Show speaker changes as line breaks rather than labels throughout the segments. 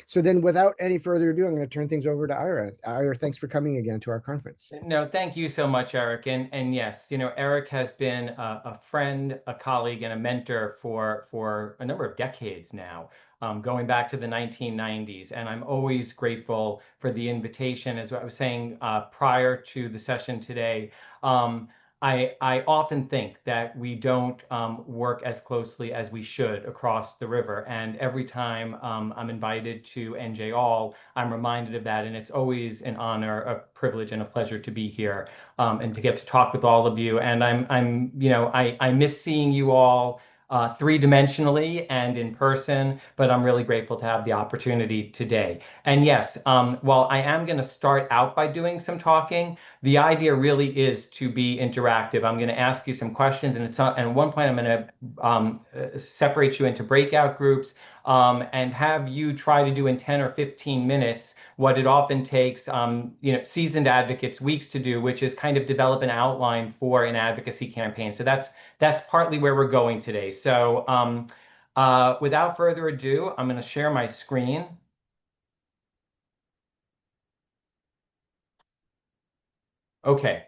So then without any further ado, I'm going to turn things over to Ira. Ira, thanks for coming again to our conference.
No, thank you so much, Eric. And yes, Eric has been a friend, a colleague, and a mentor for a number of decades now, going back to the 1990s. And I'm always grateful for the invitation. As I was saying prior to the session today, um, I often think that we don't work as closely as we should across the river. And every time I'm invited to NJ All, I'm reminded of that. And it's always an honor, a privilege, and a pleasure to be here and to get to talk with all of you. And I miss seeing you all three-dimensionally and in person, but I'm really grateful to have the opportunity today. And yes, while I am going to start out by doing some talking, the idea really is to be interactive. I'm going to ask you some questions, and at one point I'm going to separate you into breakout groups and have you try to do in 10 or 15 minutes what it often takes, seasoned advocates weeks to do, which is kind of develop an outline for an advocacy campaign. So that's partly where we're going today. So without further ado, I'm going to share my screen. Okay.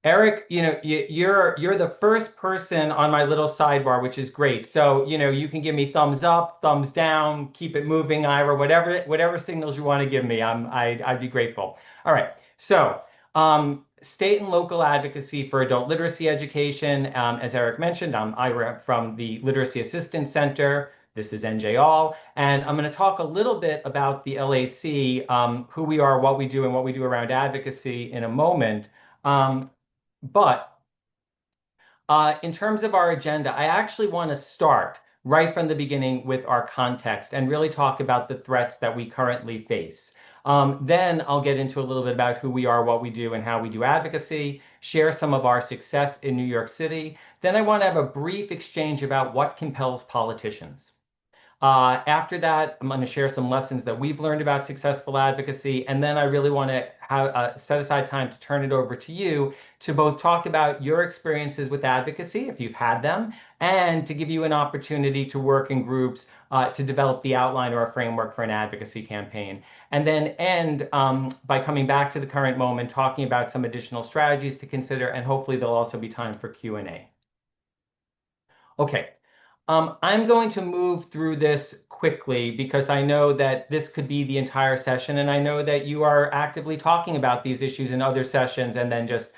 Eric, you're the first person on my little sidebar, which is great. So, you can give me thumbs up, thumbs down, keep it moving, Ira, whatever signals you want to give me. I'd be grateful. All right. So, state and local advocacy for adult literacy education. As Eric mentioned, I'm Ira from the Literacy Assistance Center. This is NJ All, and I'm going to talk a little bit about the LAC, who we are, what we do, and what we do around advocacy in a moment. But in terms of our agenda, I actually want to start right from the beginning with our context and really talk about the threats that we currently face. Then I'll get into a little bit about who we are, what we do, and how we do advocacy, share some of our success in New York City. Then I want to have a brief exchange about what compels politicians. After that, I'm going to share some lessons that we've learned about successful advocacy. And then I really want to set aside time to turn it over to you to both talk about your experiences with advocacy, if you've had them, and to give you an opportunity to work in groups to develop the outline or a framework for an advocacy campaign. And then end by coming back to the current moment, talking about some additional strategies to consider, and hopefully there'll also be time for Q&A. Okay. I'm going to move through this quickly because I know that this could be the entire session, and I know that you are actively talking about these issues in other sessions and then just,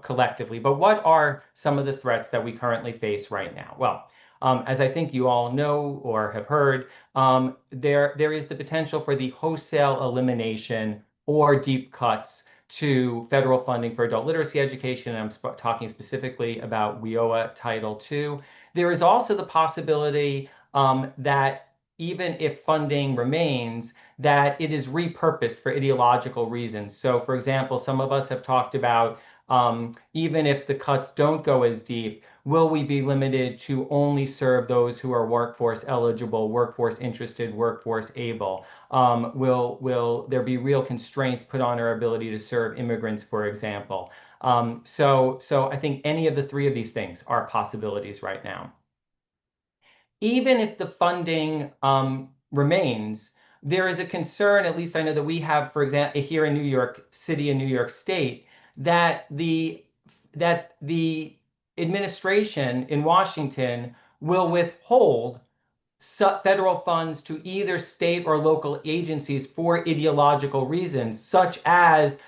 collectively. But what are some of the threats that we currently face right now? Well, as I think you all know or have heard, there is the potential for the wholesale elimination or deep cuts to federal funding for adult literacy education. And I'm talking specifically about WIOA Title II. There is also the possibility that even if funding remains, that it is repurposed for ideological reasons. So, for example, some of us have talked about even if the cuts don't go as deep, will we be limited to only serve those who are workforce eligible, workforce interested, workforce able? Will there be real constraints put on our ability to serve immigrants, for example? So I think any of the three of these things are possibilities right now. Even if the funding remains, there is a concern, at least I know that we have, for example, here in New York City and New York State, that the administration in Washington will withhold federal funds to either state or local agencies for ideological reasons, such as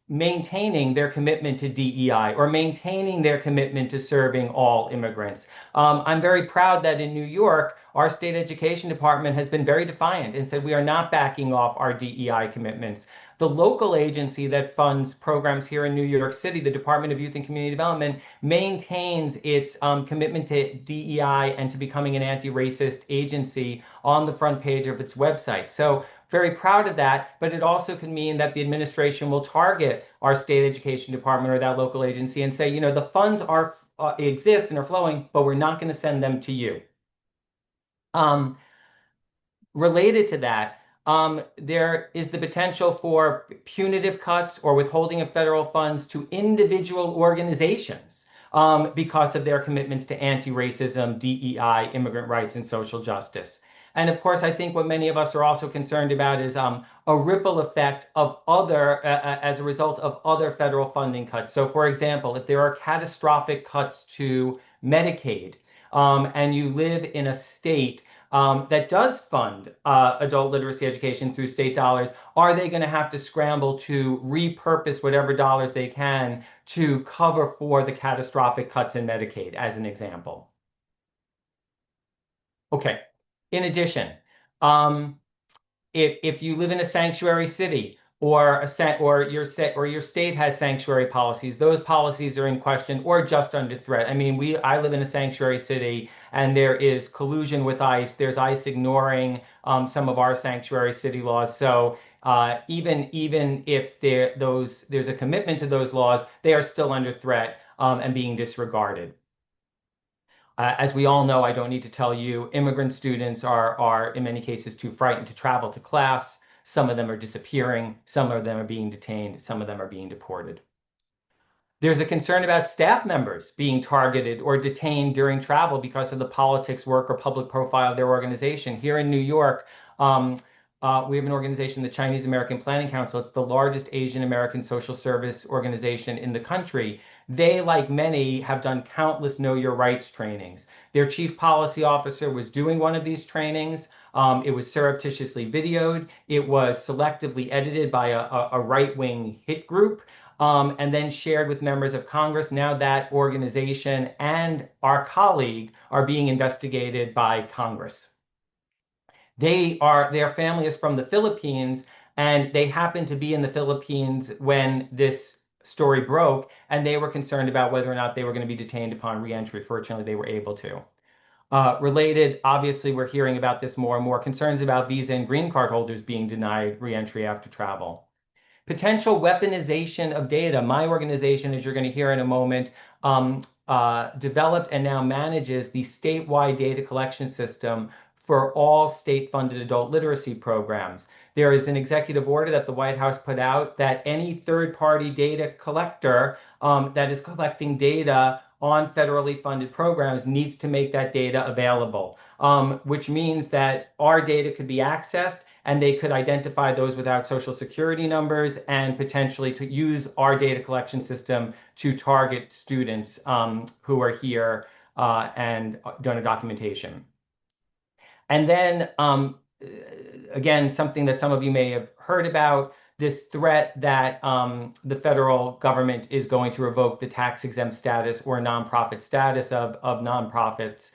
maintaining their commitment to DEI or maintaining their commitment to serving all immigrants. I'm very proud that in New York, our state education department has been very defiant and said we are not backing off our DEI commitments. The local agency that funds programs here in New York City, the Department of Youth and Community Development, maintains its commitment to DEI and to becoming an anti-racist agency on the front page of its website. So very proud of that, but it also could mean that the administration will target our state education department or that local agency and say, the funds are exist and are flowing, but we're not going to send them to you. Related to that, there is the potential for punitive cuts or withholding of federal funds to individual organizations because of their commitments to anti-racism, DEI, immigrant rights, and social justice. And of course, I think what many of us are also concerned about is a ripple effect of as a result of other federal funding cuts. So, for example, if there are catastrophic cuts to Medicaid, and you live in a state that does fund adult literacy education through state dollars, are they going to have to scramble to repurpose whatever dollars they can to cover for the catastrophic cuts in Medicaid, as an example? Okay. In addition, um, if you live in a sanctuary city or your state has sanctuary policies, those policies are in question or just under threat. I mean, I live in a sanctuary city, and there is collusion with ICE. There's ICE ignoring some of our sanctuary city laws. So even if there's a commitment to those laws, they are still under threat and being disregarded. As we all know, I don't need to tell you, immigrant students are in many cases too frightened to travel to class. Some of them are disappearing. Some of them are being detained. Some of them are being deported. There's a concern about staff members being targeted or detained during travel because of the politics, work, or public profile of their organization. Here in New York, we have an organization, the Chinese American Planning Council. It's the largest Asian American social service organization in the country. They, like many, have done countless Know Your Rights trainings. Their chief policy officer was doing one of these trainings. It was surreptitiously videoed. It was selectively edited by a right-wing hit group, and then shared with members of Congress. Now that organization and our colleague are being investigated by Congress. Their family is from the Philippines, and they happened to be in the Philippines when this story broke, and they were concerned about whether or not they were going to be detained upon reentry. Fortunately, they were able to. Related, obviously, we're hearing about this more and more, concerns about visa and green card holders being denied reentry after travel. Potential weaponization of data. My organization, as you're going to hear in a moment, developed and now manages the statewide data collection system for all state-funded adult literacy programs. There is an executive order that the White House put out that any third-party data collector that is collecting data on federally funded programs needs to make that data available, which means that our data could be accessed, and they could identify those without social security numbers and potentially to use our data collection system to target students who are here and done a documentation. And then, again, something that some of you may have heard about, this threat that the federal government is going to revoke the tax exempt status or nonprofit status of nonprofits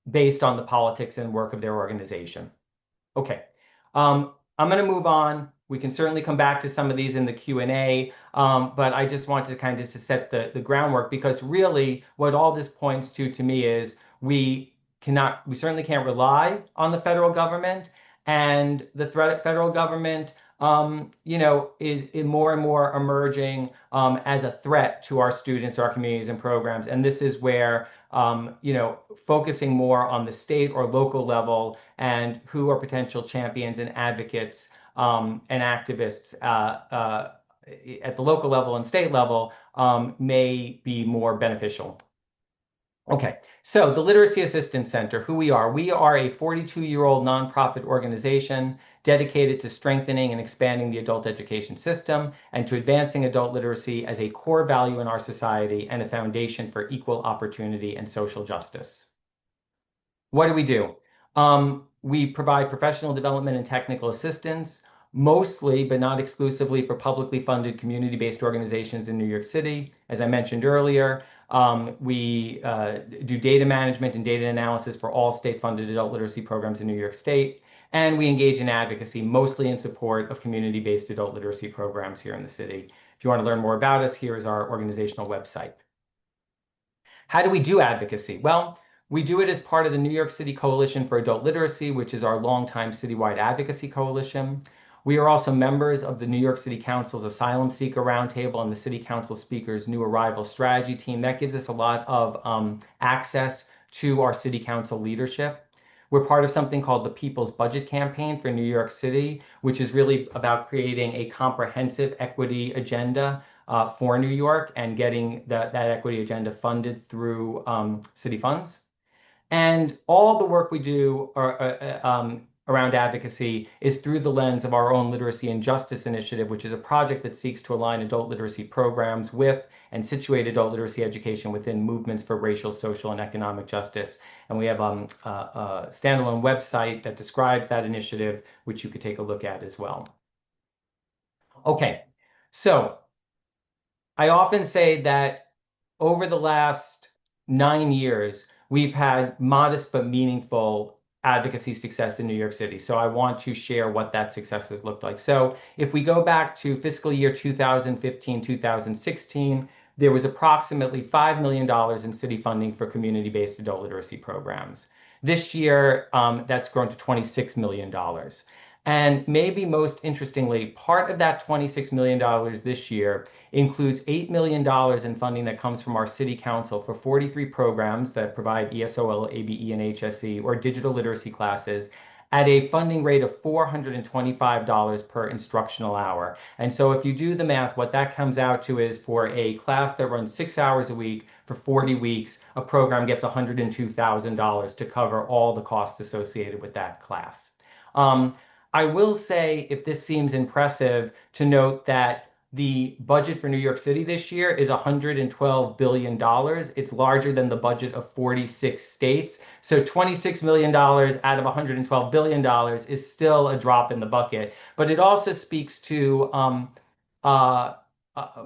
based on the politics and work of their organization. Okay, I'm going to move on. We can certainly come back to some of these in the Q&A, but I just wanted to kind of to set the groundwork, because really what all this points to me is we certainly can't rely on the federal government, and the federal government, is more and more emerging as a threat to our students, our communities, and programs. And this is where focusing more on the state or local level and who are potential champions and advocates and activists at the local level and state level may be more beneficial. Okay, so the Literacy Assistance Center, who we are. We are a 42-year-old nonprofit organization dedicated to strengthening and expanding the adult education system and to advancing adult literacy as a core value in our society and a foundation for equal opportunity and social justice. What do we do? We provide professional development and technical assistance, mostly but not exclusively for publicly funded community-based organizations in New York City. As I mentioned earlier, we do data management and data analysis for all state-funded adult literacy programs in New York State. And we engage in advocacy, mostly in support of community-based adult literacy programs here in the city. If you want to learn more about us, here is our organizational website. How do we do advocacy? Well, we do it as part of the New York City Coalition for Adult Literacy, which is our longtime citywide advocacy coalition. We are also members of the New York City Council's Asylum Seeker Roundtable and the City Council Speaker's New Arrival Strategy Team. That gives us a lot of access to our City Council leadership. We're part of something called the People's Budget Campaign for New York City, which is really about creating a comprehensive equity agenda for New York and getting that equity agenda funded through city funds. And all the work we do around advocacy is through the lens of our own Literacy and Justice Initiative, which is a project that seeks to align adult literacy programs with and situate adult literacy education within movements for racial, social, and economic justice. And we have a standalone website that describes that initiative, which you could take a look at as well. Okay, so I often say that over the last 9 years, we've had modest but meaningful advocacy success in New York City. So I want to share what that success has looked like. So if we go back to fiscal year 2015, 2016, there was approximately $5 million in city funding for community-based adult literacy programs. This year, that's grown to $26 million. And maybe most interestingly, part of that $26 million this year includes $8 million in funding that comes from our city council for 43 programs that provide ESOL, ABE, and HSE, or digital literacy classes, at a funding rate of $425 per instructional hour. And so if you do the math, what that comes out to is for a class that runs 6 hours a week for 40 weeks, a program gets $102,000 to cover all the costs associated with that class. I will say, if this seems impressive, to note that the budget for New York City this year is $112 billion. It's larger than the budget of 46 states. So $26 million out of $112 billion is still a drop in the bucket. But it also speaks to uh, uh,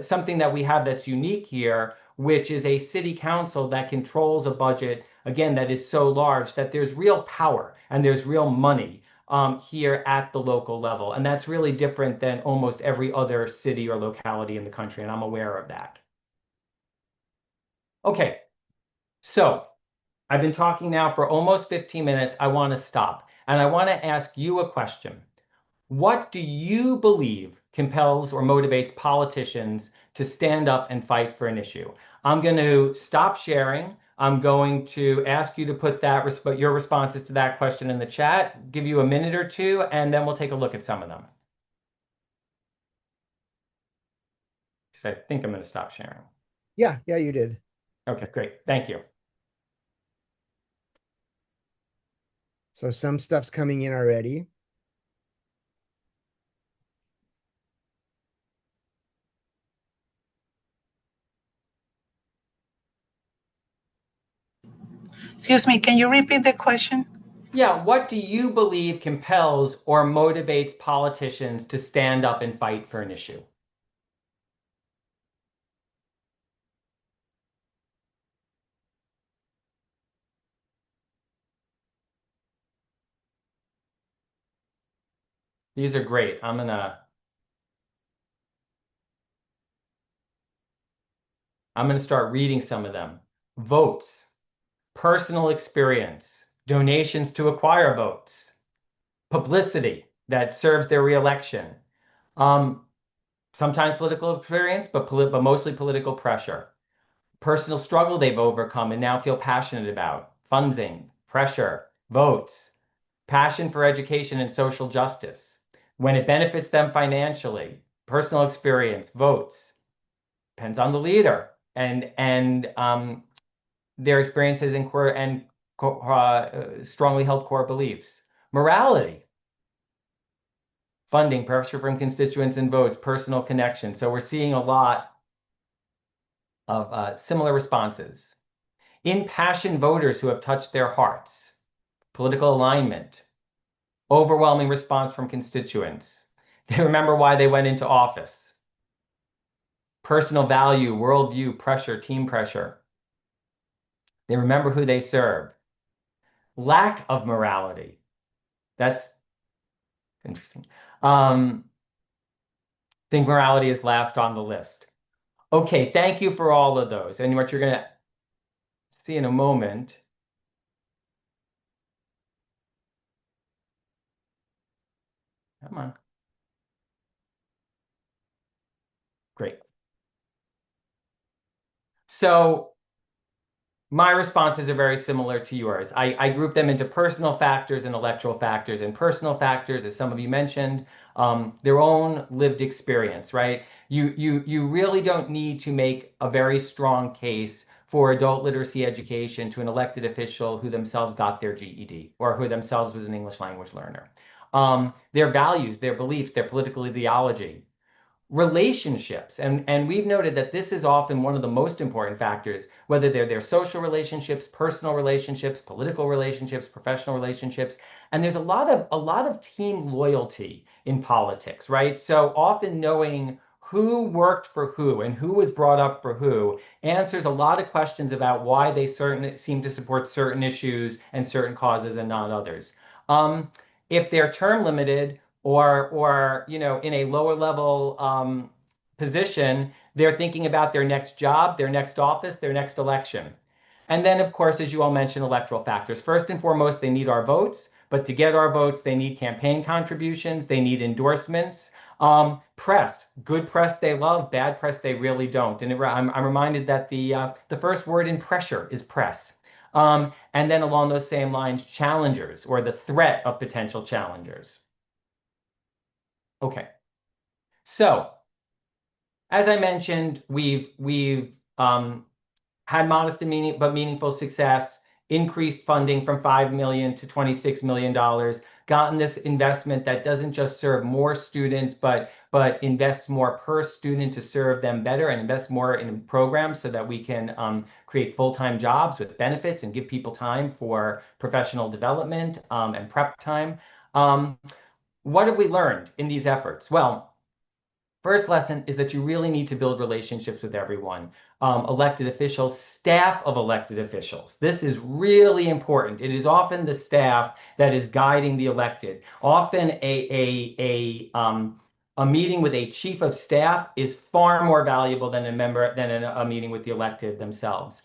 something that we have that's unique here, which is a city council that controls a budget, again, that is so large that there's real power and there's real money here at the local level. And that's really different than almost every other city or locality in the country, and I'm aware of that. Okay, so I've been talking now for almost 15 minutes. I want to stop, and I want to ask you a question. What do you believe compels or motivates politicians to stand up and fight for an issue? I'm going to stop sharing. I'm going to ask you to put your responses to that question in the chat, give you a minute or two, and then we'll take a look at some of them. So I think I'm going to stop sharing.
Yeah, you did.
Okay, great. Thank you.
So some stuff's coming in already.
Excuse me, can you repeat the question?
Yeah, what do you believe compels or motivates politicians to stand up and fight for an issue? These are great. I'm gonna start reading some of them. Votes, personal experience, donations to acquire votes, publicity that serves their reelection, sometimes political experience, but mostly political pressure, personal struggle they've overcome and now feel passionate about, funding, pressure, votes, passion for education and social justice, when it benefits them financially, personal experience, votes, depends on the leader and their experiences and strongly held core beliefs. Morality, funding, pressure from constituents and votes, personal connection. So we're seeing a lot of similar responses. Impassioned voters who have touched their hearts, political alignment, overwhelming response from constituents. They remember why they went into office. Personal value, worldview, pressure, team pressure. They remember who they serve. Lack of morality. That's interesting. Think morality is last on the list. Okay, thank you for all of those. And what you're going to see in a moment. Come on. Great. So my responses are very similar to yours. I group them into personal factors and electoral factors. And personal factors, as some of you mentioned, their own lived experience, right? You really don't need to make a very strong case for adult literacy education to an elected official who themselves got their GED or who themselves was an English language learner. Their values, their beliefs, their political ideology, relationships. And we've noted that this is often one of the most important factors, whether they're their social relationships, personal relationships, political relationships, professional relationships. And there's a lot of team loyalty in politics, right? So often knowing who worked for who and who was brought up for who answers a lot of questions about why they seem to support certain issues and certain causes and not others. If they're term limited, or in a lower level position, they're thinking about their next job, their next office, their next election. And then, of course, as you all mentioned, electoral factors. First and foremost, they need our votes, but to get our votes, they need campaign contributions, they need endorsements. Press, good press they love, bad press they really don't. And I'm reminded that the first word in pressure is press. And then along those same lines, challengers, or the threat of potential challengers. Okay, so as I mentioned, we've had modest but meaningful success, increased funding from $5 million to $26 million, gotten this investment that doesn't just serve more students, but invests more per student to serve them better and invest more in programs so that we can create full-time jobs with benefits and give people time for professional development and prep time. What have we learned in these efforts? Well, first lesson is that you really need to build relationships with everyone. Elected officials, staff of elected officials. This is really important. It is often the staff that is guiding the elected. Often a meeting with a chief of staff is far more valuable than a meeting with the elected themselves.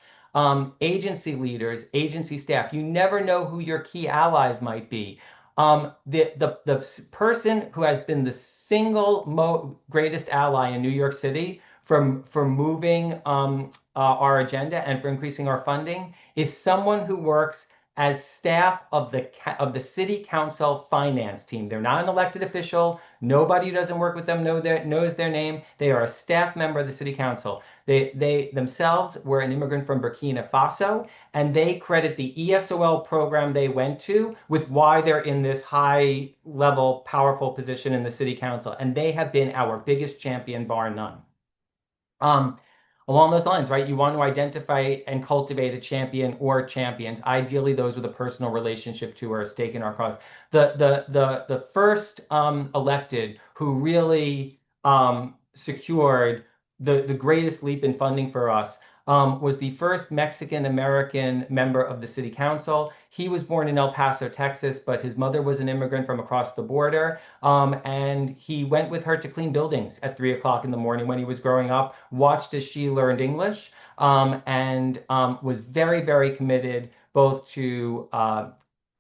Agency leaders, agency staff, you never know who your key allies might be. The person who has been the single greatest ally in New York City for moving our agenda and for increasing our funding is someone who works as staff of the city council finance team. They're not an elected official. Nobody who doesn't work with them knows their name. They are a staff member of the city council. They themselves were an immigrant from Burkina Faso, and they credit the ESOL program they went to with why they're in this high level, powerful position in the city council. And they have been our biggest champion, bar none. Along those lines, right? You want to identify and cultivate a champion or champions. Ideally, those with a personal relationship to or a stake in our cause. The first elected who really secured the greatest leap in funding for us was the first Mexican-American member of the city council. He was born in El Paso, Texas, but his mother was an immigrant from across the border. And he went with her to clean buildings at 3 o'clock in the morning when he was growing up, watched as she learned English, and was very, very committed both to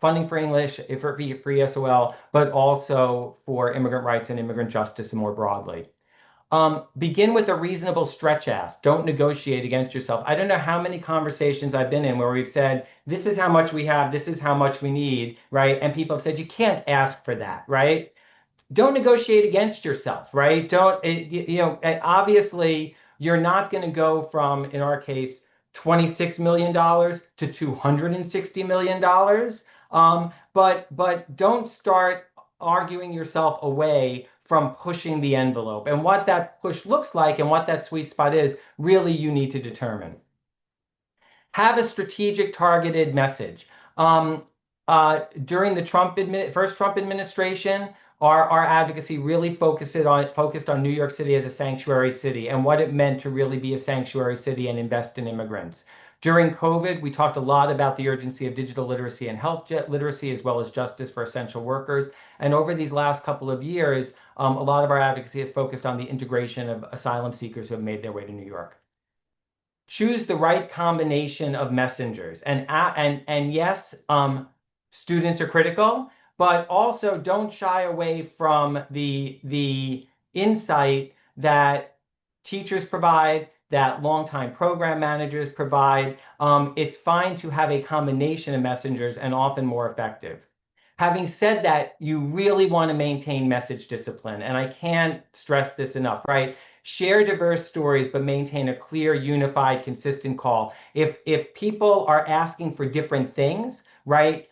funding for English, for ESOL, but also for immigrant rights and immigrant justice more broadly. Begin with a reasonable stretch ask. Don't negotiate against yourself. I don't know how many conversations I've been in where we've said, this is how much we have, this is how much we need, right? And people have said, you can't ask for that, right? Don't negotiate against yourself, right? Obviously, you're not going to go from, in our case, $26 million to $260 million. But don't start arguing yourself away from pushing the envelope. And what that push looks like and what that sweet spot is, really you need to determine. Have a strategic targeted message. During the first Trump administration, our advocacy really focused on New York City as a sanctuary city and what it meant to really be a sanctuary city and invest in immigrants. During COVID, we talked a lot about the urgency of digital literacy and health literacy, as well as justice for essential workers. And over these last couple of years, a lot of our advocacy has focused on the integration of asylum seekers who have made their way to New York. Choose the right combination of messengers. And yes, students are critical, but also don't shy away from the insight that teachers provide, that longtime program managers provide. It's fine to have a combination of messengers and often more effective. Having said that, you really want to maintain message discipline. And I can't stress this enough, right? share diverse stories, but maintain a clear, unified, consistent call. If people are asking for different things, right?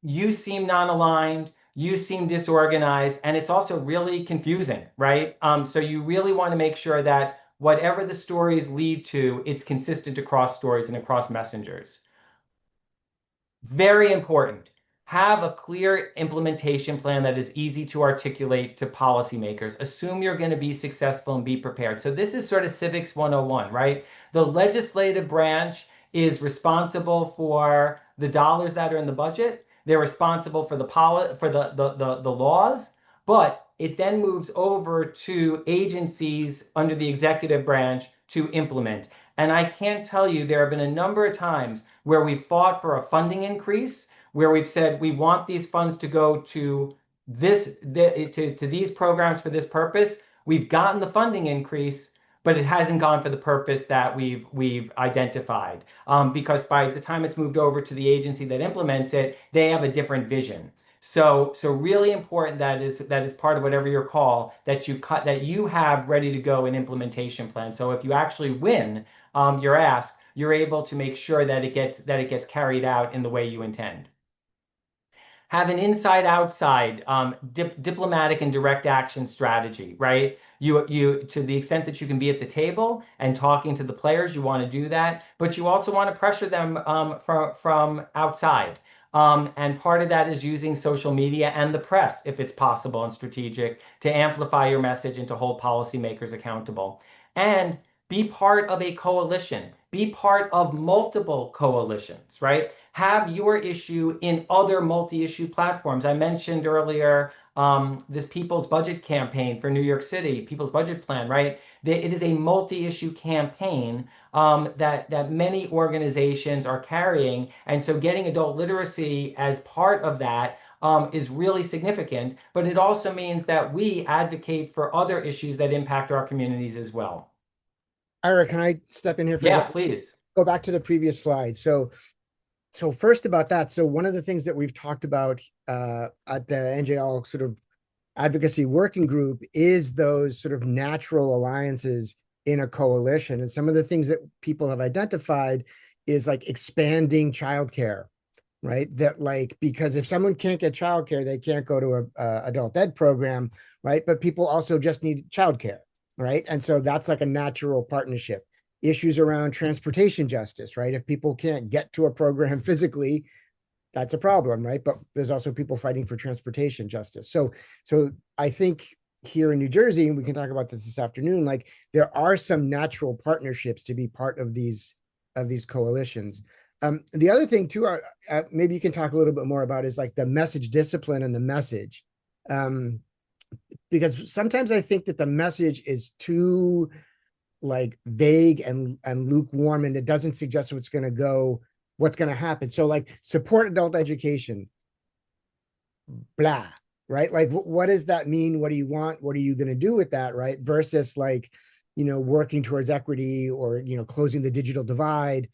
You seem non-aligned, you seem disorganized, and it's also really confusing, right? So you really want to make sure that whatever the stories lead to, it's consistent across stories and across messengers. Very important. Have a clear implementation plan that is easy to articulate to policymakers. Assume you're going to be successful and be prepared. So this is sort of civics 101, right? The legislative branch is responsible for the dollars that are in the budget. They're responsible for the laws, but it then moves over to agencies under the executive branch to implement. And I can't tell you, there have been a number of times where we've fought for a funding increase, where we've said we want these funds to go to these programs for this purpose. We've gotten the funding increase, but it hasn't gone for the purpose that we've identified, because by the time it's moved over to the agency that implements it, they have a different vision. So really important that is part of whatever your call, that you have ready to go an implementation plan. So if you actually win your ask, you're able to make sure that it gets carried out in the way you intend. Have an inside-outside diplomatic and direct action strategy, right? You to the extent that you can be at the table and talking to the players, you want to do that, but you also want to pressure them from outside. And part of that is using social media and the press, if it's possible and strategic, to amplify your message and to hold policymakers accountable. And be part of a coalition. Be part of multiple coalitions, right? Have your issue in other multi-issue platforms. I mentioned earlier this People's Budget campaign for New York City, People's Budget Plan, right? It is a multi-issue campaign that many organizations are carrying. And so getting adult literacy as part of that is really significant, but it also means that we advocate for other issues that impact our communities as well.
Ira, can I step in here for a
Yeah,
second?
please.
Go back to the previous slide. So first about that. So one of the things that we've talked about at the NJL sort of advocacy working group is those sort of natural alliances in a coalition. And some of the things that people have identified is like expanding childcare, right? That like, because if someone can't get childcare, they can't go to a adult ed program, right? But people also just need childcare, right? And so that's like a natural partnership. Issues around transportation justice, right? If people can't get to a program physically, that's a problem, right? But there's also people fighting for transportation justice. So I think here in New Jersey, and we can talk about this afternoon, like there are some natural partnerships to be part of these coalitions. The other thing too, maybe you can talk a little bit more about is like the message discipline and the message. Because sometimes I think that the message is too like vague and lukewarm, and it doesn't suggest what's going to happen. So like support adult education, blah, right? Like what does that mean? What do you want? What are you going to do with that, right? Versus like, working towards equity or, closing the digital divide.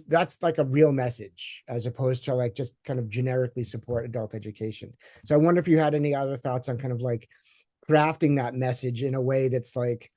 That's like a real message as opposed to like just kind of generically support adult education. So I wonder if you had any other thoughts on kind of like crafting that message in a way that's like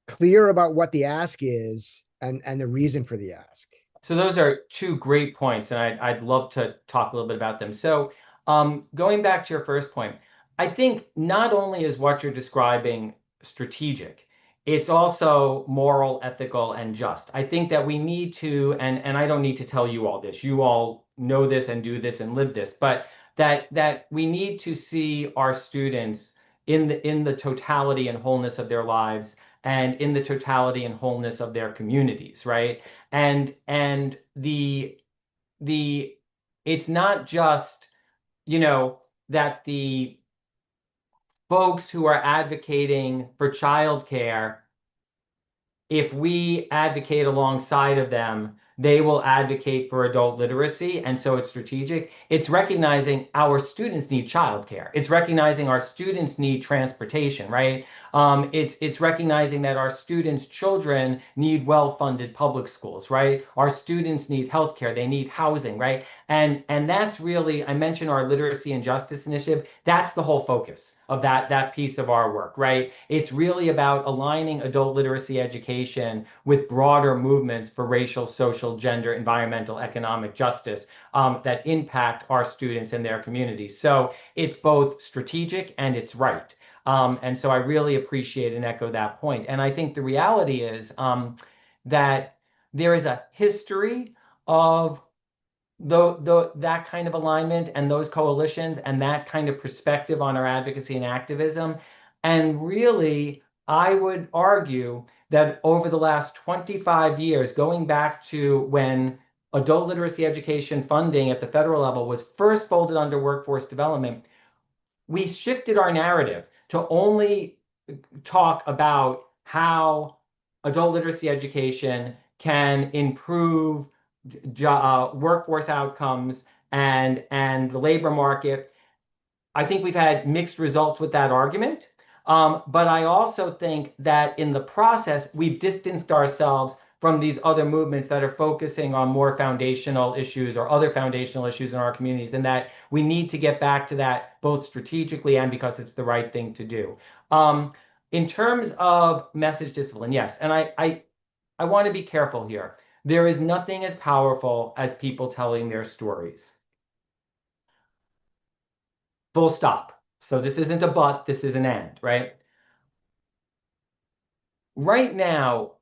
clear about what the ask is and the reason for the ask.
So those are two great points, and I'd love to talk a little bit about them. So going back to your first point, I think not only is what you're describing strategic, it's also moral, ethical, and just. I think that we need to, and I don't need to tell you all this, you all know this and do this and live this, but that we need to see our students in the totality and wholeness of their lives and in the totality and wholeness of their communities, right? And it's not just, that the folks who are advocating for childcare, if we advocate alongside of them, they will advocate for adult literacy. And so it's strategic. It's recognizing our students need childcare. It's recognizing our students need transportation, right? It's recognizing that our students' children need well-funded public schools, right? Our students need healthcare. They need housing, right? And that's really, I mentioned our literacy and justice initiative. That's the whole focus of that piece of our work, right? It's really about aligning adult literacy education with broader movements for racial, social, gender, environmental, economic justice that impact our students and their communities. So it's both strategic and it's right. And so I really appreciate and echo that point. And I think the reality is that there is a history of that kind of alignment and those coalitions and that kind of perspective on our advocacy and activism. And really, I would argue that over the last 25 years, going back to when adult literacy education funding at the federal level was first folded under workforce development, we shifted our narrative to only talk about how adult literacy education can improve workforce outcomes and the labor market. I think we've had mixed results with that argument. But I also think that in the process, we've distanced ourselves from these other movements that are focusing on more foundational issues or other foundational issues in our communities, and that we need to get back to that both strategically and because it's the right thing to do. In terms of message discipline, yes, and I want to be careful here. There is nothing as powerful as people telling their stories. Full stop. So this isn't a but, this is an and, right? Right now,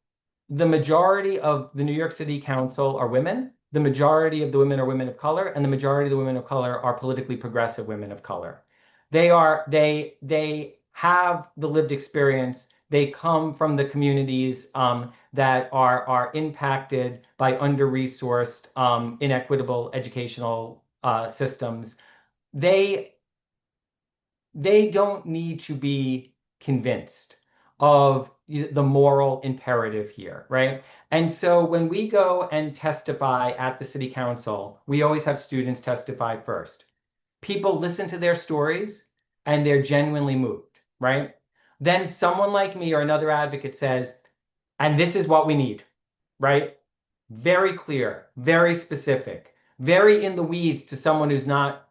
the majority of the New York City Council are women. The majority of the women are women of color, and the majority of the women of color are politically progressive women of color. They have the lived experience. They come from the communities that are impacted by under-resourced, inequitable educational systems. They they don't need to be convinced of the moral imperative here, right? And so when we go and testify at the city council, we always have students testify first. People listen to their stories and they're genuinely moved, right? Then someone like me or another advocate says, and this is what we need, right? Very clear, very specific, very in the weeds to someone who's not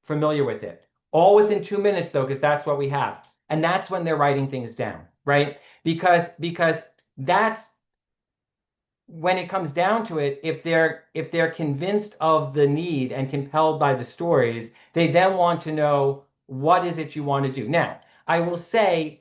familiar with it. All within 2 minutes though, because that's what we have. And that's when they're writing things down, right? Because that's when it comes down to it, if they're convinced of the need and compelled by the stories, they then want to know what is it you want to do. Now, I will say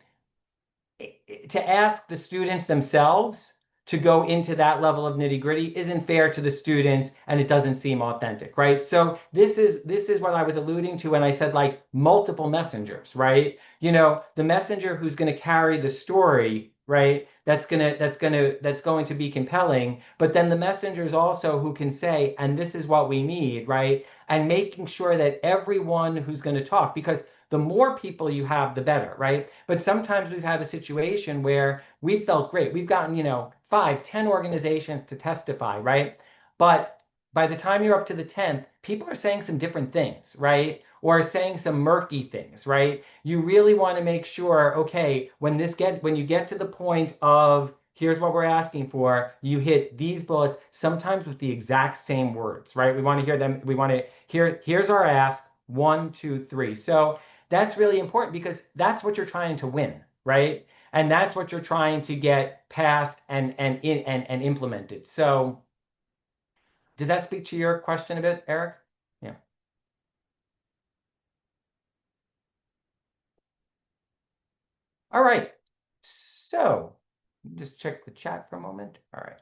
to ask the students themselves to go into that level of nitty gritty isn't fair to the students and it doesn't seem authentic, right? So this is what I was alluding to when I said like multiple messengers, right? You know, the messenger who's going to carry the story, right? That's going to be compelling, but then the messengers also who can say, and this is what we need, right? And making sure that everyone who's going to talk, because the more people you have, the better, right? But sometimes we've had a situation where we felt great. We've gotten, 5, 10 organizations to testify, right? But by the time you're up to the 10th, people are saying some different things, right? Or saying some murky things, right? You really want to make sure, okay, when you get to the point of here's what we're asking for, you hit these bullets, sometimes with the exact same words, right? We want to hear them. We want to here's our ask, 1, 2, 3. So that's really important because that's what you're trying to win, right? And that's what you're trying to get passed and implemented. So does that speak to your question a bit, Eric? Yeah. All right. So just check the chat for a moment. All right.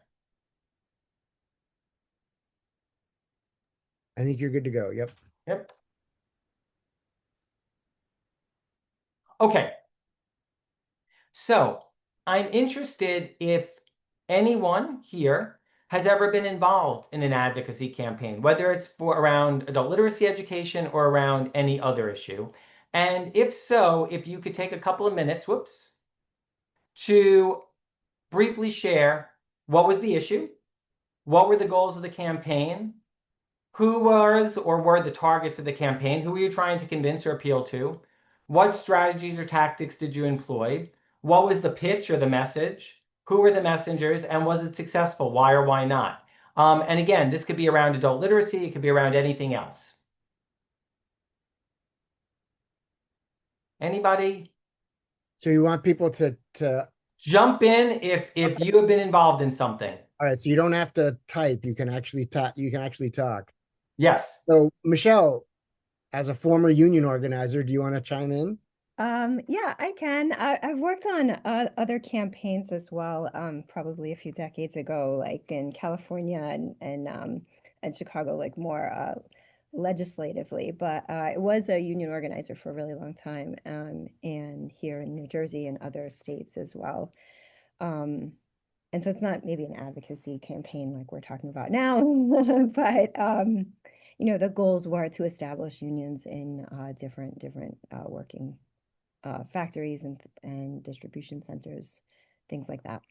I think you're good to go. Yep.
Yep. Okay. So I'm interested if anyone here has ever been involved in an advocacy campaign, whether it's for around adult literacy education or around any other issue. And if so, if you could take a couple of minutes, to briefly share what was the issue, what were the goals of the campaign, who was or were the targets of the campaign, who were you trying to convince or appeal to, what strategies or tactics did you employ, what was the pitch or the message, who were the messengers, and was it successful, why or why not? And again, this could be around adult literacy. It could be around anything else. Anybody?
So you want people to
Jump in if you have been involved in something.
all right, so you don't have to type, you can actually talk.
Yes.
So Michelle, as a former union organizer, do you want to chime in?
Yeah, I can. I've worked on other campaigns as well, probably a few decades ago, like in California and Chicago, like more legislatively. But I was a union organizer for a really long time, and here in New Jersey and other states as well. Um, and so it's not maybe an advocacy campaign like we're talking about now, but the goals were to establish unions in different working factories and distribution centers, things like that.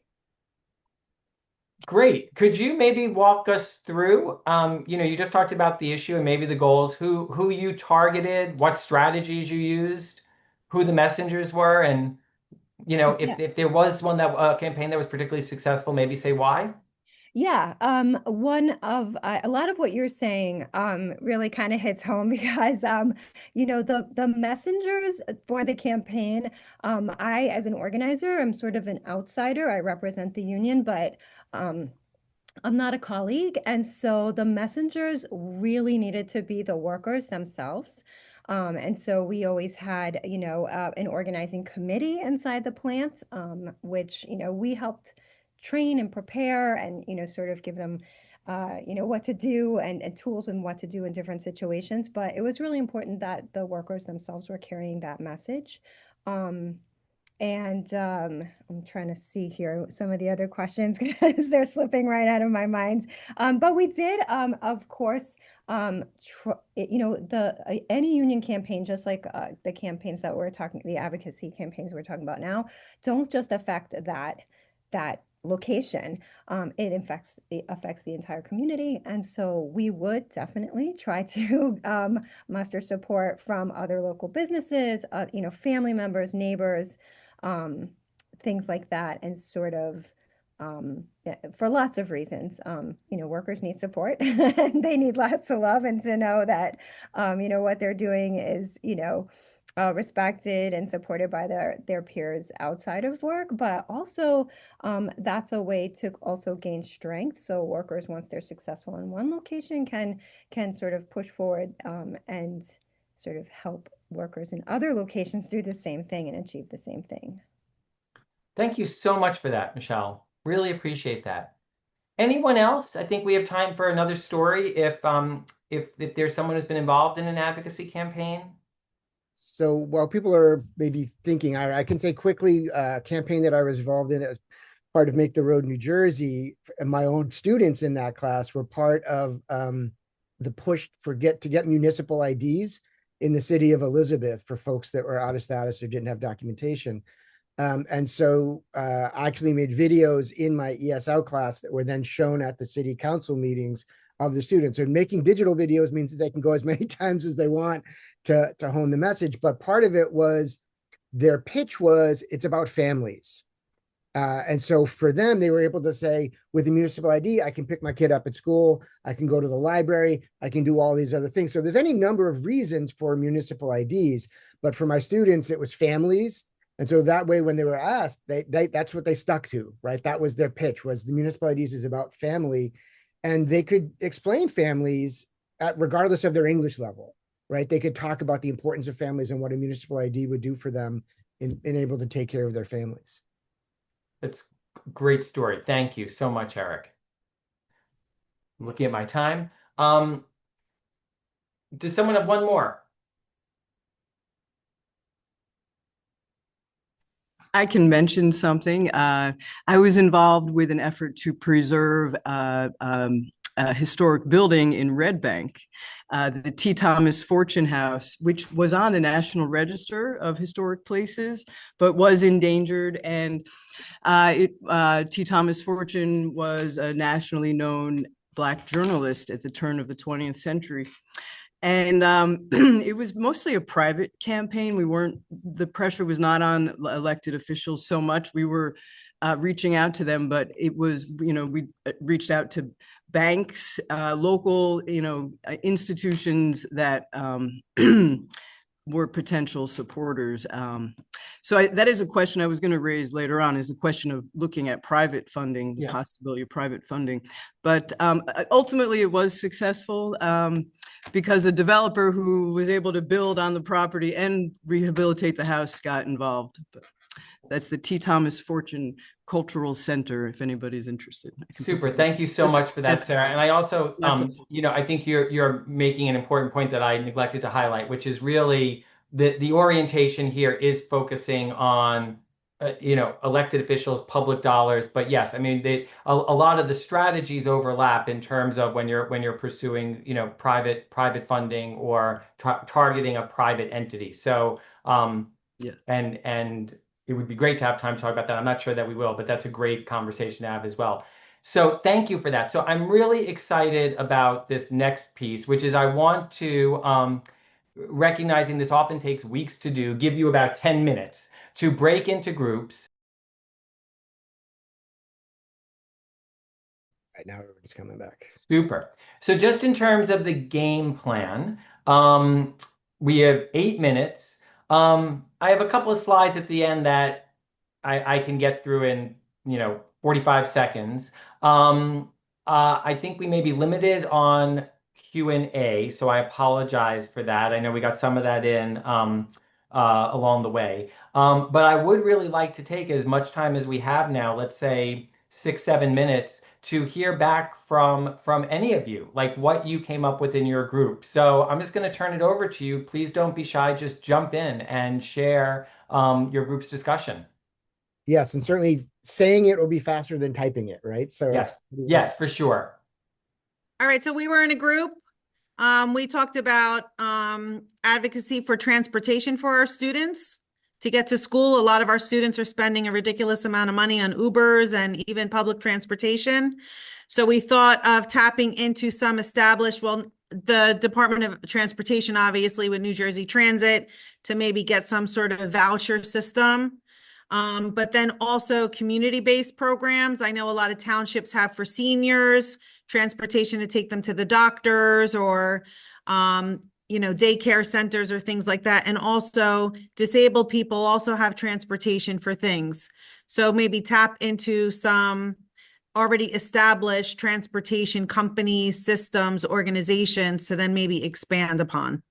Great. Could you maybe walk us through, you just talked about the issue and maybe the goals, who you targeted, what strategies you used, who the messengers were, and
Yeah.
if there was one that campaign that was particularly successful, maybe say why.
Yeah, a lot of what you're saying really kind of hits home because the messengers for the campaign, I as an organizer, I'm sort of an outsider. I represent the union, but um I'm not a colleague. And so the messengers really needed to be the workers themselves. And so we always had, an organizing committee inside the plant, which, we helped train and prepare and, sort of give them, what to do and tools and what to do in different situations. But it was really important that the workers themselves were carrying that message. Um, and I'm trying to see here some of the other questions because they're slipping right out of my mind. But we did, of course, any union campaign, just like the campaigns that we're talking, the advocacy campaigns we're talking about now, don't just affect that location. It affects the entire community, and so we would definitely try to muster support from other local businesses, family members, neighbors, um, things like that, and sort of for lots of reasons. Workers need support and they need lots of love and to know that, what they're doing is, respected and supported by their peers outside of work, but also that's a way to also gain strength. So workers, once they're successful in one location, can sort of push forward and sort of help workers in other locations do the same thing and achieve the same thing.
Thank you so much for that, Michelle. Really appreciate that. Anyone else? I think we have time for another story if there's someone who's been involved in an advocacy campaign.
So while people are maybe thinking, I can say quickly, a campaign that I was involved in as part of Make the Road New Jersey, and my own students in that class were part of the push to get municipal IDs in the city of Elizabeth for folks that were out of status or didn't have documentation. And so I actually made videos in my ESL class that were then shown at the city council meetings of the students. And making digital videos means that they can go as many times as they want to hone the message. But part of it was their pitch was it's about families. And so for them, they were able to say, with a municipal ID, I can pick my kid up at school, I can go to the library, I can do all these other things. So there's any number of reasons for municipal IDs. But for my students, it was families. And so that way, when they were asked, that's what they stuck to, right? That was their pitch, was the municipal IDs is about family. And they could explain families regardless of their English level, right? They could talk about the importance of families and what a municipal ID would do for them in able to take care of their families.
It's a great story. Thank you so much, Eric. I'm looking at my time. Does someone have one more?
I can mention something. I was involved with an effort to preserve a historic building in Red Bank, the T. Thomas Fortune House, which was on the National Register of Historic Places, but was endangered. And T. Thomas Fortune was a nationally known Black journalist at the turn of the 20th century. And it was mostly a private campaign. The pressure was not on elected officials so much. We were reaching out to them, but it was, we reached out to banks, local, institutions that were potential supporters. So that is a question I was going to raise later on, is the question of looking at private funding, the possibility of private funding. But ultimately it was successful because a developer who was able to build on the property and rehabilitate the house got involved. But that's the T. Thomas Fortune Cultural Center, if anybody's interested.
Super. Thank you so much for that, Sarah. And I also, I think you're making an important point that I neglected to highlight, which is really the orientation here is focusing on, elected officials, public dollars. But yes, I mean, a lot of the strategies overlap in terms of when you're pursuing, private funding or targeting a private entity. So, and it would be great to have time to talk about that. I'm not sure that we will, but that's a great conversation to have as well. So thank you for that. So I'm really excited about this next piece, which is I want to, recognizing this often takes weeks to do, give you about 10 minutes to break into groups.
Right now, everybody's coming back.
Super. So just in terms of the game plan, we have 8 minutes. I have a couple of slides at the end that I can get through in 45 seconds. I think we may be limited on Q&A, so I apologize for that. I know we got some of that in along the way. But I would really like to take as much time as we have now, let's say 6-7 minutes, to hear back from any of you, like what you came up with in your group. So I'm just going to turn it over to you. Please don't be shy. Just jump in and share your group's discussion.
Yes, and certainly saying it will be faster than typing it, right? So
yes, for sure.
All right, so we were in a group. We talked about advocacy for transportation for our students to get to school. A lot of our students are spending a ridiculous amount of money on Ubers and even public transportation. So we thought of tapping into some established, the Department of Transportation, obviously with New Jersey Transit, to maybe get some sort of voucher system. But then also community-based programs. I know a lot of townships have for seniors, transportation to take them to the doctors or, daycare centers or things like that. And also disabled people also have transportation for things. So maybe tap into some already established transportation companies, systems, organizations to then maybe expand upon.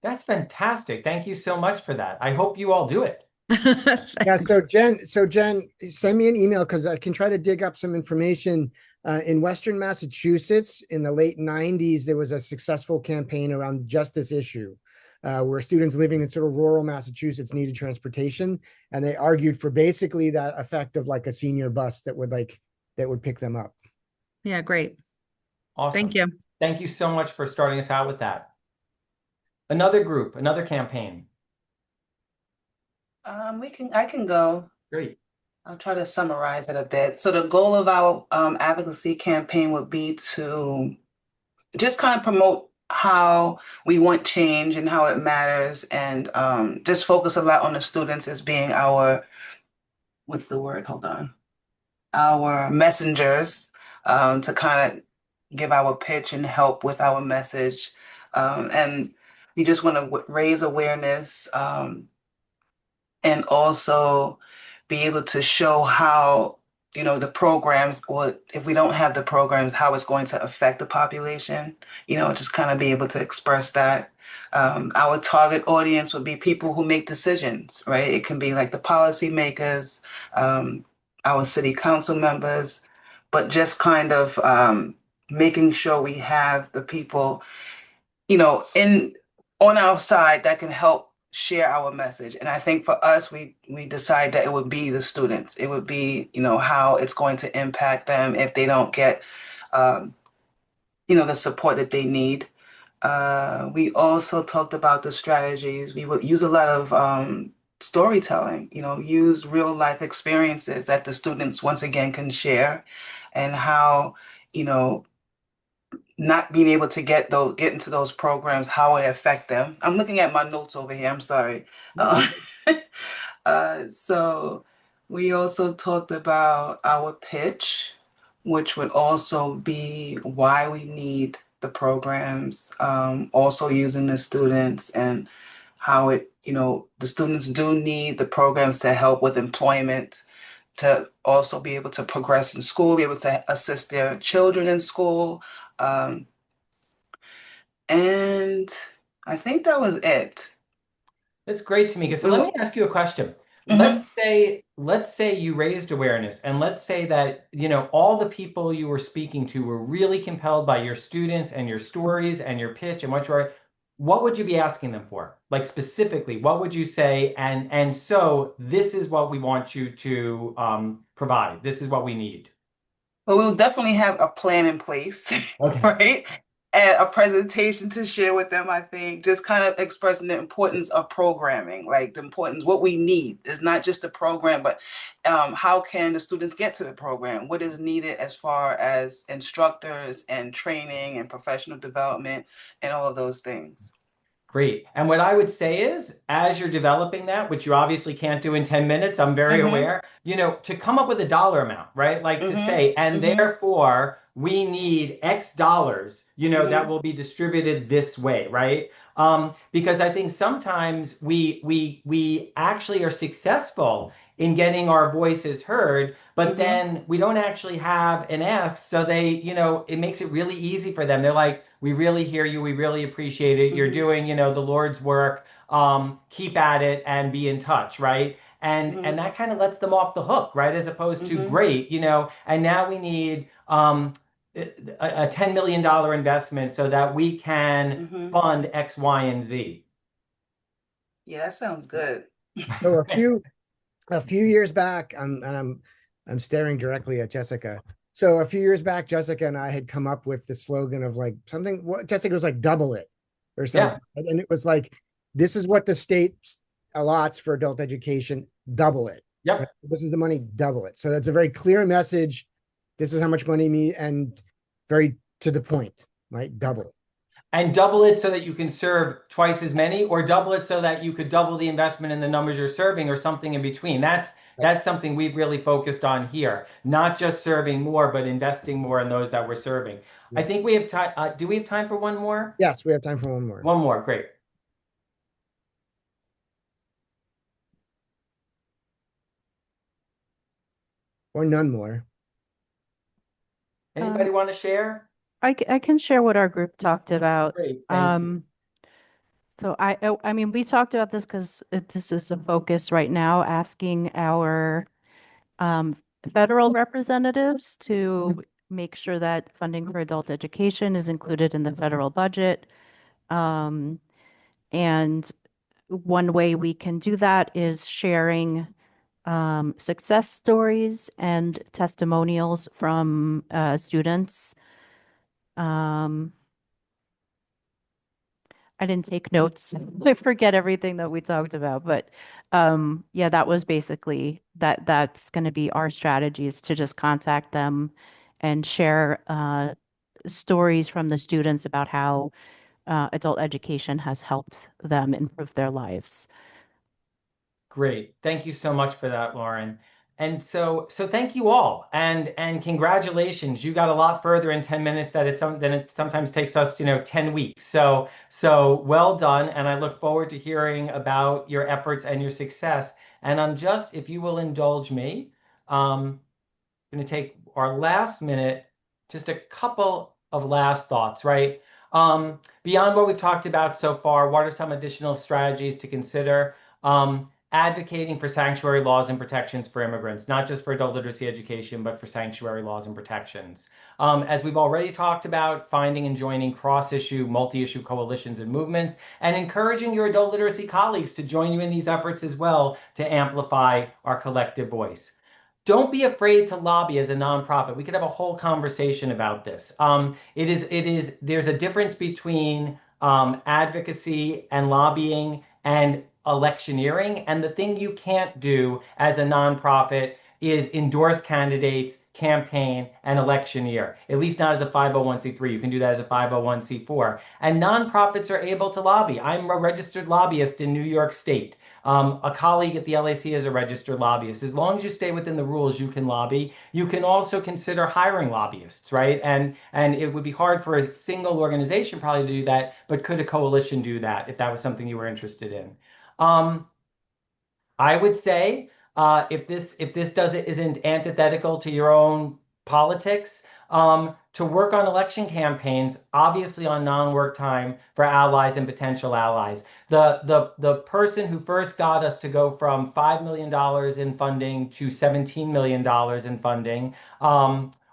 That's fantastic. Thank you so much for that. I hope you all do it.
Yeah, so Jen, send me an email because I can try to dig up some information. In Western Massachusetts in the late 90s, there was a successful campaign around just this issue, where students living in sort of rural Massachusetts needed transportation, and they argued for basically that effect of like a senior bus that would pick them up.
Yeah, great.
Awesome.
Thank you.
Thank you so much for starting us out with that. Another group, another campaign.
I can go.
Great.
I'll try to summarize it a bit. So the goal of our advocacy campaign would be to just kind of promote how we want change and how it matters, and just focus a lot on the students as being our, what's the word? Hold on. Our messengers, to kind of give our pitch and help with our message. And we just want to raise awareness, and also be able to show how, the programs, or if we don't have the programs, how it's going to affect the population, just kind of be able to express that. Our target audience would be people who make decisions, right? It can be like the policymakers, our city council members, but just kind of making sure we have the people, on our side that can help share our message. And I think for us, we decide that it would be the students. It would be, how it's going to impact them if they don't get, the support that they need. We also talked about the strategies. We would use a lot of storytelling, use real life experiences that the students once again can share, and how, not being able to get into those programs, how it affect them. I'm looking at my notes over here. I'm sorry. So We also talked about our pitch, which would also be why we need the programs, also using the students and how the students do need the programs to help with employment, to also be able to progress in school, be able to assist their children in school. Um, and I think that was it.
That's great, Tamika. So
We
let
were,
me ask you a question.
Mhm,
Let's say you raised awareness, and let's say that, all the people you were speaking to were really compelled by your students and your stories and your pitch and what you're, what would you be asking them for? Like specifically, what would you say? And so this is what we want you to provide. This is what we need.
but we'll definitely have a plan in place,
Okay.
right? And a presentation to share with them, I think, just kind of expressing the importance of programming, like the importance, what we need is not just the program, but how can the students get to the program? What is needed as far as instructors and training and professional development and all of those things.
Great. And what I would say is, as you're developing that, which you obviously can't do in 10 minutes, I'm very
Mm-hmm,
aware, to come up with a dollar amount, right? Like to
mm-hmm,
say, and
mm-hmm,
therefore we need X dollars, that
mm-hmm,
will be distributed this way, right? Because I think sometimes we actually are successful in getting our voices heard, but
mm-hmm,
then we don't actually have an X. So they, it makes it really easy for them. They're like, we really hear you. We really appreciate it. You're
mm-hmm,
doing, the Lord's work. Keep at it and be in touch, right? And
mm-hmm,
that kind of lets them off the hook, right? As opposed to
mm-hmm,
great, and now we need a $10 million investment so that we can
mm-hmm.
fund X, Y, and Z.
Yeah, that sounds good.
So a few years back, I'm staring directly at Jessica. So a few years back, Jessica and I had come up with the slogan of like something. What Jessica was like, double it or
Yeah,
something, and it was like, this is what the state allots for adult education. Double it. Right?
yep.
This is the money. Double it. So that's a very clear message. This is how much money me and very to the point. Right? Double it.
And double it so that you can serve twice as many, or double it so that you could double the investment in the numbers you're serving, or something in between. That's something we've really focused on here. Not just serving more, but investing more in those that we're serving. I
Yeah.
think we have time. Do we have time for one more?
Yes, we have time for one more
One more. Great.
or none more.
Anybody want to share?
I can share what our group talked about.
Great. Thank you.
So I mean, we talked about this because this is a focus right now, asking our um, federal representatives to make sure that funding for adult education is included in the federal budget. Um, and one way we can do that is sharing success stories and testimonials from students. Um, I didn't take notes. I forget everything that we talked about, but yeah, that was basically that's going to be our strategies to just contact them and share stories from the students about how adult education has helped them improve their lives.
Great. Thank you so much for that, Lauren. And so thank you all, and congratulations. You got a lot further in 10 minutes than it sometimes takes us, 10 weeks. So well done, and I look forward to hearing about your efforts and your success. And I'm just, if you will indulge me, going to take our last minute, just a couple of last thoughts, right? Beyond what we've talked about so far, what are some additional strategies to consider? Advocating for sanctuary laws and protections for immigrants, not just for adult literacy education, but for sanctuary laws and protections. As we've already talked about, finding and joining cross-issue, multi-issue coalitions and movements, and encouraging your adult literacy colleagues to join you in these efforts as well to amplify our collective voice. Don't be afraid to lobby as a nonprofit. We could have a whole conversation about this. There's a difference between advocacy and lobbying and electioneering. And the thing you can't do as a nonprofit is endorse candidates, campaign, and electioneer, at least not as a 501c3. You can do that as a 501c4. And nonprofits are able to lobby. I'm a registered lobbyist in New York State. A colleague at the LAC is a registered lobbyist. As long as you stay within the rules, you can lobby. You can also consider hiring lobbyists, right? And it would be hard for a single organization probably to do that, but could a coalition do that if that was something you were interested in? I would say if this isn't antithetical to your own politics, to work on election campaigns, obviously on non-work time for allies and potential allies. The person who first got us to go from $5 million in funding to $17 million in funding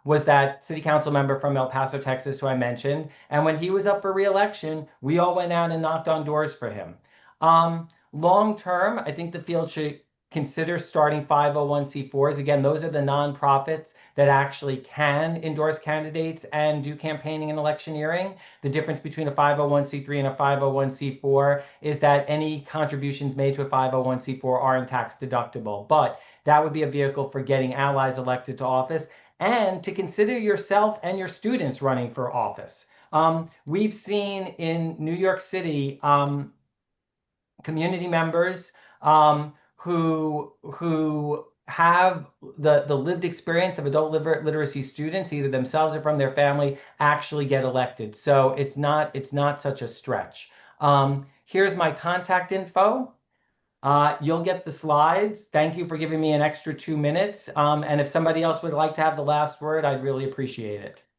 was that city council member from El Paso, Texas, who I mentioned. And when he was up for re-election, we all went out and knocked on doors for him. Long term, I think the field should consider starting 501c4s. Again, those are the nonprofits that actually can endorse candidates and do campaigning and electioneering. The difference between a 501c3 and a 501c4 is that any contributions made to a 501c4 aren't tax deductible, but that would be a vehicle for getting allies elected to office and to consider yourself and your students running for office. We've seen in New York City, community members who have the lived experience of adult literacy students, either themselves or from their family, actually get elected. So it's not such a stretch. Here's my contact info. You'll get the slides. Thank you for giving me an extra 2 minutes. And if somebody else would like to have the last word, I'd really appreciate it.